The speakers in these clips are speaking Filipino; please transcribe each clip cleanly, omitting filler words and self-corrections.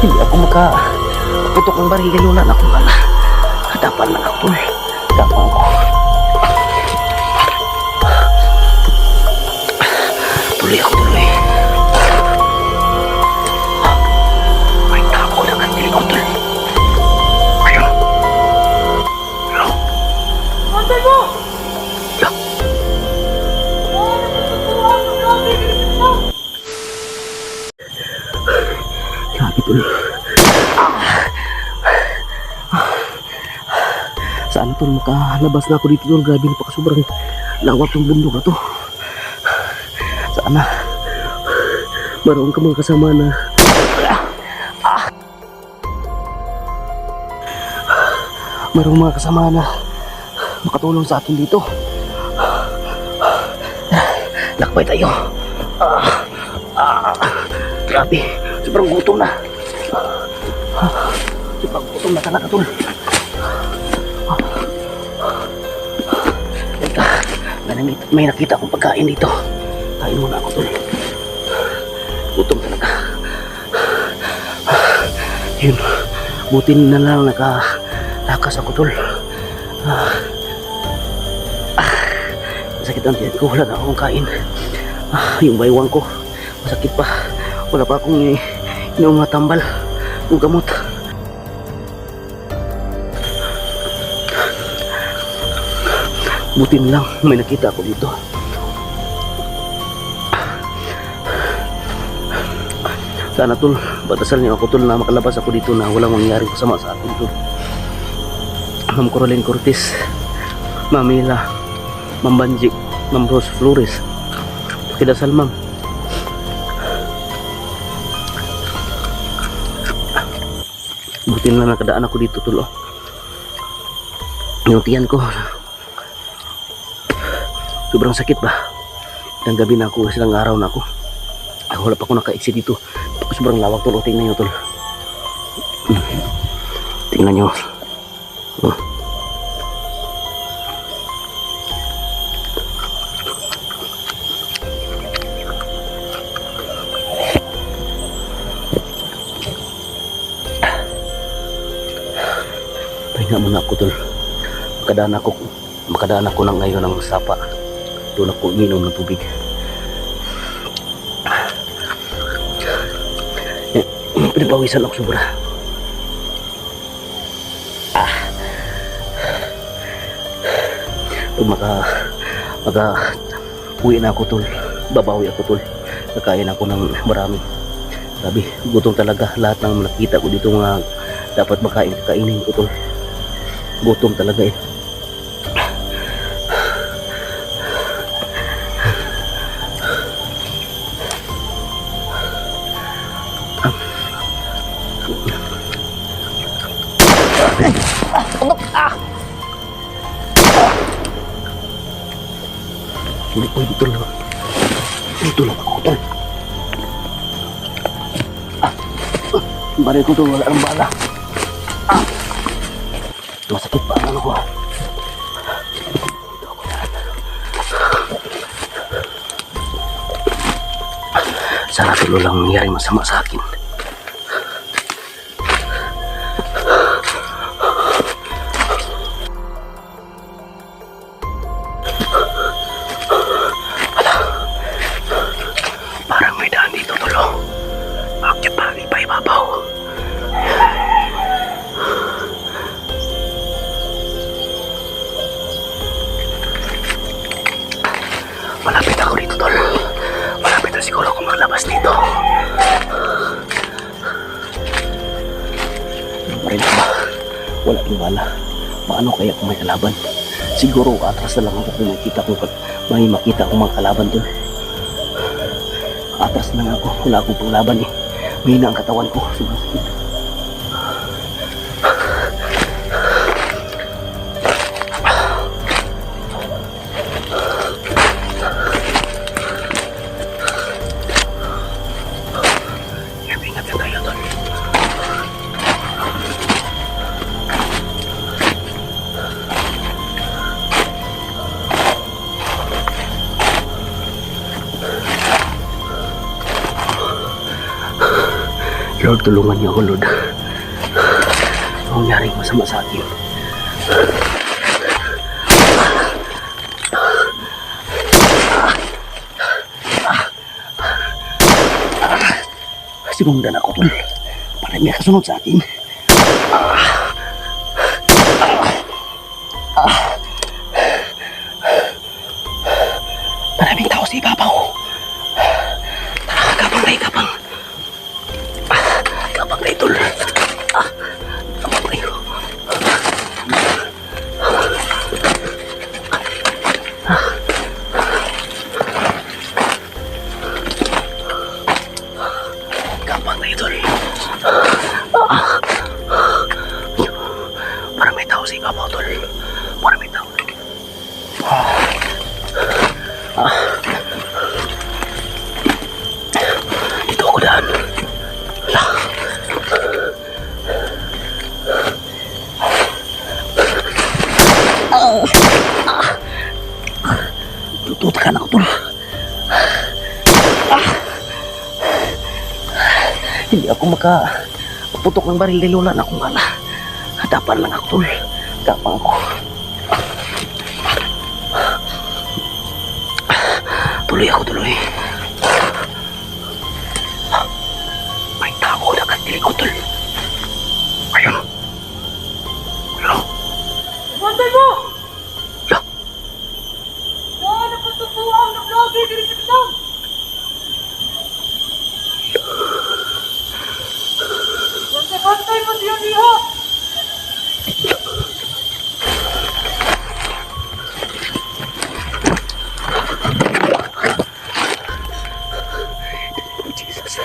Hindi ako makaputok ng baril. Wala na akong bala. Hadapan lang ako, tol. Hadapan ko. Tuloy ako, tuloy. May tako na kantil ko, tol. Ayun. Ayun. Antay mo! Ayun. Grabe, tol. Sana, tol, makalabas na ako dito, tol. Grabe, napakasobrang lawak ng bundok na to. Sana maroon ka mga kasama na maroong mga kasama na makatulong sa akin dito. Lakbay tayo. Grabe, sobrang gutom na. Sobrang gutom na talaga, tol. May nakita akong pagkain dito. Kain muna ako, tol. Gutom talaga. Yun, buti na lang nakalakas ako, tol. Masakit ang tiyan ko. Wala na akong kain. Yung baywang ko masakit pa. Wala pa akong inumatambal yung gamot. Buti na lang may nakita ako dito. Sana, tol, batasal niyo ako, tol, na makalabas ako dito na walang mangyaring kasama sa akin, tol. Ma'am Coraline Cortez, Ma'am Mila, Ma'am Banji, Ma'am Rose Flores. Pakidasal, ma'am. Buti na lang nakadaan ako dito, tol. Yung tiyan ko sobrang sakit ba. Ilang gabi na ako, ilang araw na ako. Wala pa ako naka-exit dito. Sobrang lawak, tol. Tingnan nyo, tol. Tingnan nyo. Pahinga muna ako, tol. Makadaan ako ng ngayon ng sapa. Doon ako inom ng tubig. Pinapawisan ako sobra. Pag uwi na ako, tol, babawi ako, tol. Nakain ako ng marami. Sabi, gutom talaga. Lahat ng nakita ko dito mga dapat kainin ko, tol. Gutom talaga eh. Hindi ko dito lang. Dito lang ako, tol. Bari ko to, wala ang bala. Masakit pa ang ano ko. Sana tulo lang nangyari masama sa akin. Parang may daan dito, tulo. Bakit pa? Iba-ibabaw. Malapit ako dito, tol. Malapit na siguro ako maglabas dito. Rin ba? Wala yung bala. Paano kaya kung may kalaban? Siguro atras na lang ako kung may makita akong mga kalaban, tol. Atras na lang ako. Wala akong panglaban eh. Mahina ang katawan ko. Sobrang sakit. Ingat na tayo, tol. Lord, tulungan niyo ako, Lord. Anong nangyaring masama sa akin? Sinundan ako, tol. Para may kasunod sa akin. Maraming tao sa ibabaw. Tara, kapang tayo, kapang. Kapang tayo, tol. Kapang tayo. Kapang tayo, tol. Para may tao sa ibabaw, tol. Para may tao. Dito ako daan. Wala. Tututakan ako, tol. Hindi ako makaputok ng baril ni Lola na akong bala. Hadapan lang ako, tol. Gapang ako. Tuloy ako, tuloy. May tao na kantilig ko, tol. Ayun. Ayun. Bantay mo! Ya. Yan ang patutuwang ng lagi diri sa kitang! Bantay mo siya niya! Jesus.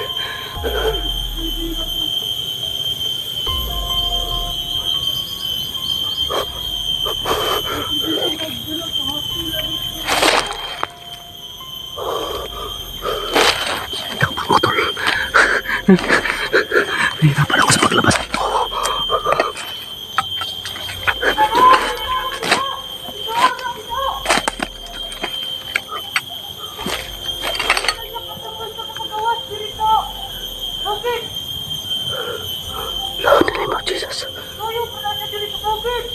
Kapang ko, tol. Nahirapan ako sa paglabas nito. Bakit? Lord, in the name of Jesus. Ayaw pa na siya diri sa bakit?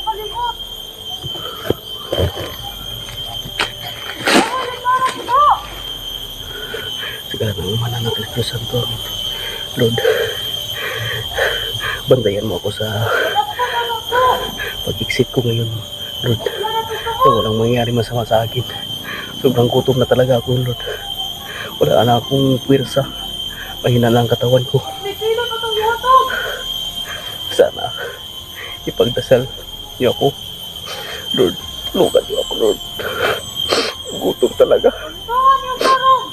Kalimot! Segala ng mananang Espiritu Santo, Lord, bantayan mo ako sa pag-exit ko ngayon, Lord. Walang mangyayari masama sa akin. Sobrang gutom na talaga ako, Lord. Wala na akong pwersa. Mahina na ang katawan ko. May sila pa itong ihatog! Sana ipagdasal niyo ako, Lord. Tulungan niyo ako, Lord. Gutom talaga. Saan yung karong?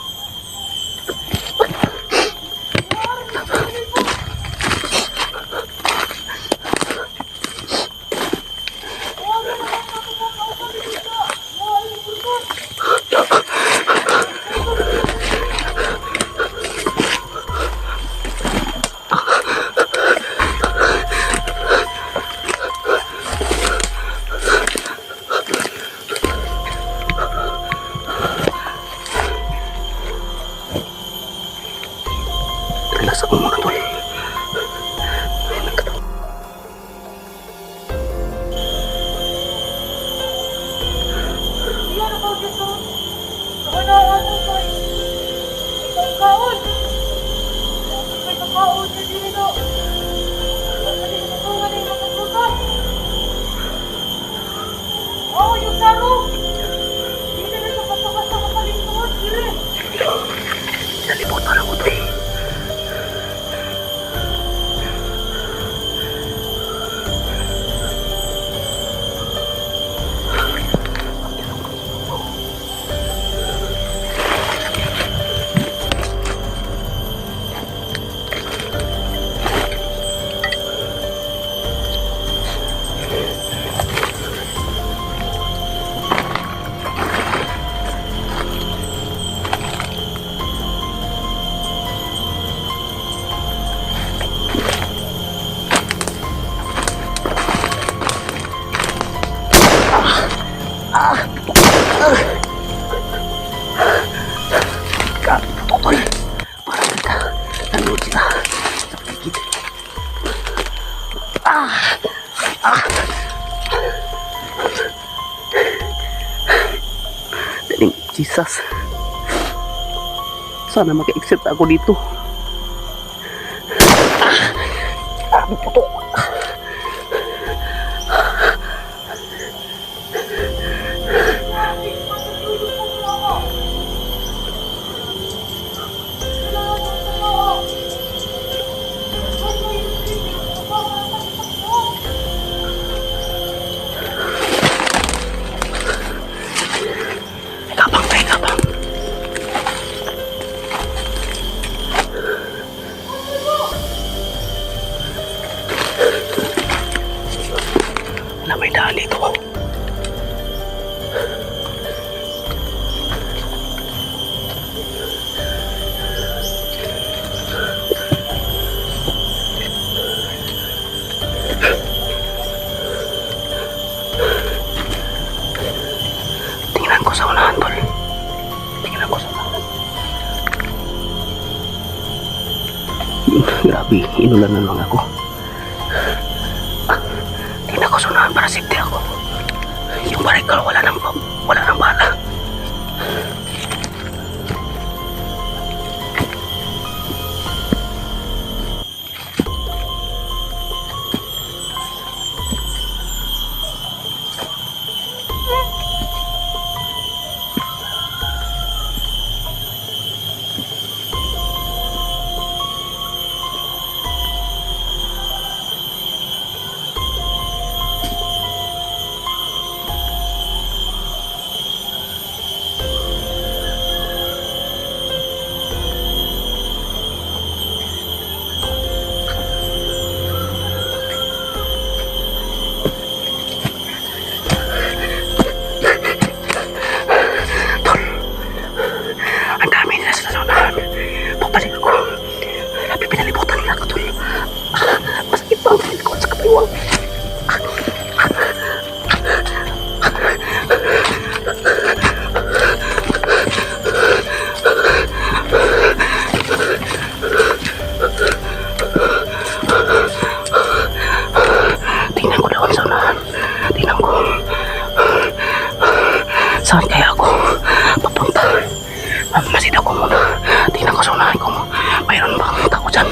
Relax ako muna, tol. Ayun ang katawan. Iyan ang bakit ito? Kahanaan mo pa itong kaon! May kakaon niya dito! Pagkalimutungan ay natutukan! Oo, yung karong! Hindi na ito kapakasa kapalimutan, dili! Nalimutan ako, tol. name of Jesus. Sana maka-exit ako dito. Ano po to? Kapang. Na may daan dito. Tingnan ko sa unahan, tol. Tingnan ko sa unahan. Grabe, inulan na lang ako. Tingnan ko sa unahan para safety ako. Yung barikal wala nang bala. Saan kaya ako papunta? Masid ako muna. Tingnan ko sa unahan kung mayroon bang tao dyan.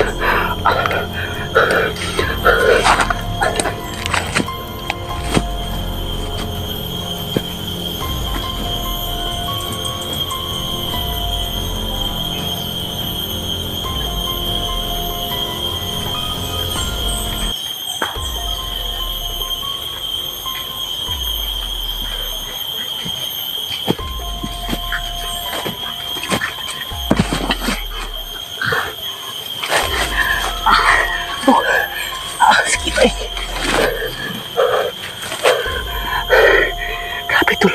Sakit eh. Grabe tol.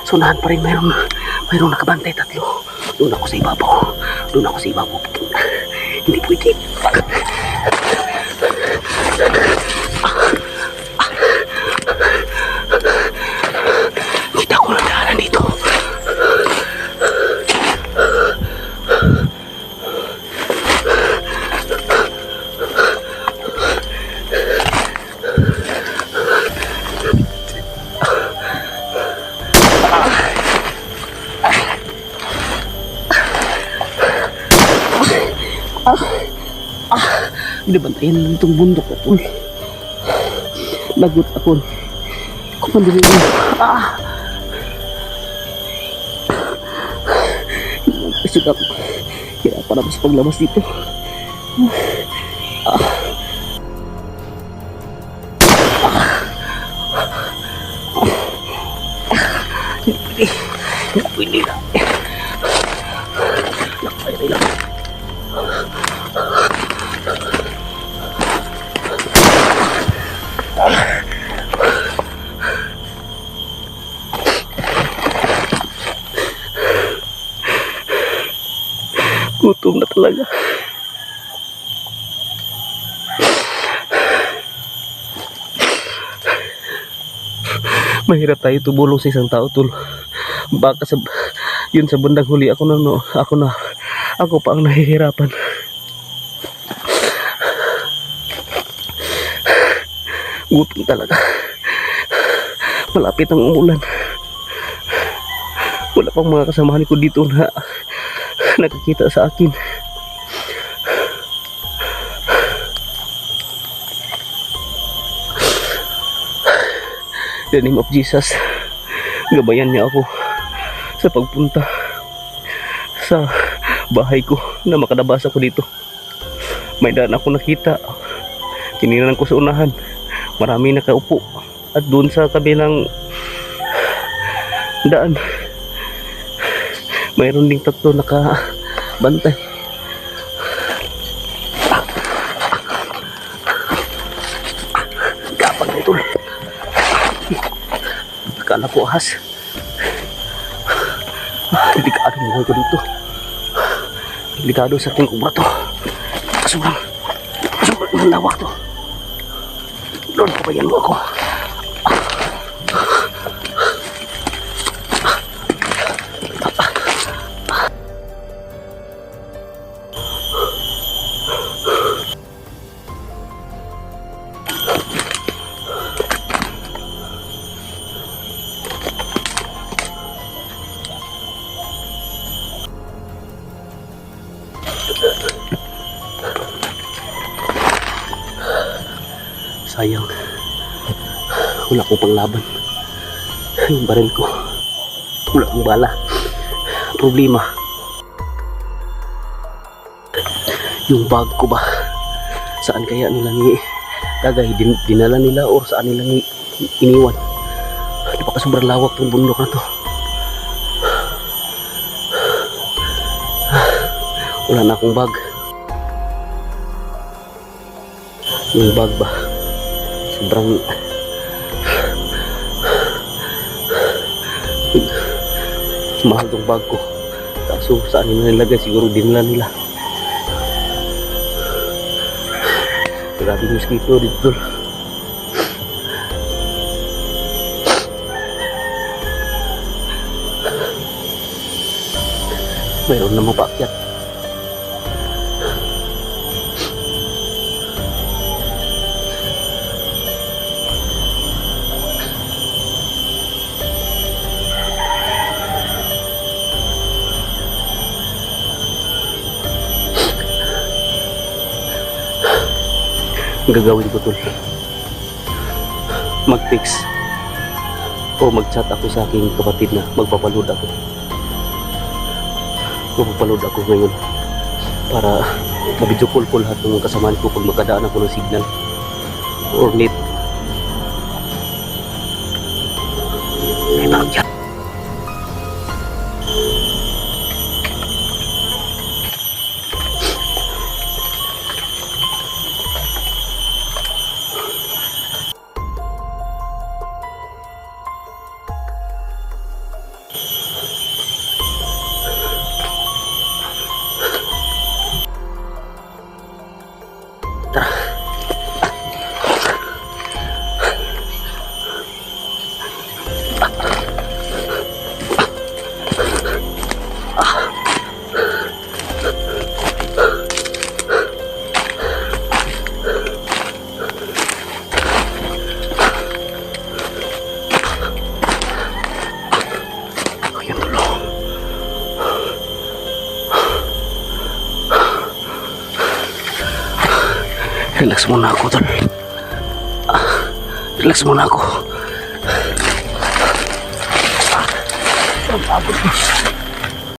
Sunahan pa rin mayroong nakabantay tatlo. Doon ako sa ibabaw. Hindi pwede. Kita ko ng daanan dito. Binabantayan lang itong bundok ko, tol. Lagot ako. Kumandali mo. Kasi ako. Hirapan ako sa paglabas dito. Hindi pwede na. Lakay lang. Gutom na talaga. Mahirap tayo tumulong sa isang tao, tol. Baka yun sa bandang huli ako pa ang nahihirapan. Gutom talaga. Malapit ang umulan. Wala pang mga kasamahan ko dito na nakakita sa akin. In the name of Jesus, gabayan niya ako sa pagpunta sa bahay ko na makalabas ako dito. May daan ako nakita. Tinignan ko sa unahan. Marami nakaupo. At doon sa kabilang daan, mayroon ding 3 nakabantay. Kapag nito. Akala ko ahas. Delikado mo ko dito. Delikado sa ating kubra to. Sobrang lawak to. Lord, pabayan mo ako. Sayang, wala akong panglaban. Yung baril ko, wala akong bala. Problema, yung bag ko ba, saan kaya nila ni Tagay? Dinala nila or saan nila ni iniwan? Napaka sobrang lawak tong bundok na to. Wala na akong bag. Yung bag ba, sobrang mahal tong bag ko. Kaso saan nila nilagay? Siguro dinala nila. Grabe mosquito dito. Mayroon na mapakyat. Gagawin ko tol, mag-text o mag-chat ako sa aking kapatid na magpapaload ako ngayon para mabidyo call lahat ng mga kasamaan ko pag makadaan ako ng signal or net. Bakit? Relax muna ako, tol. Relax muna ako. Ang pagod.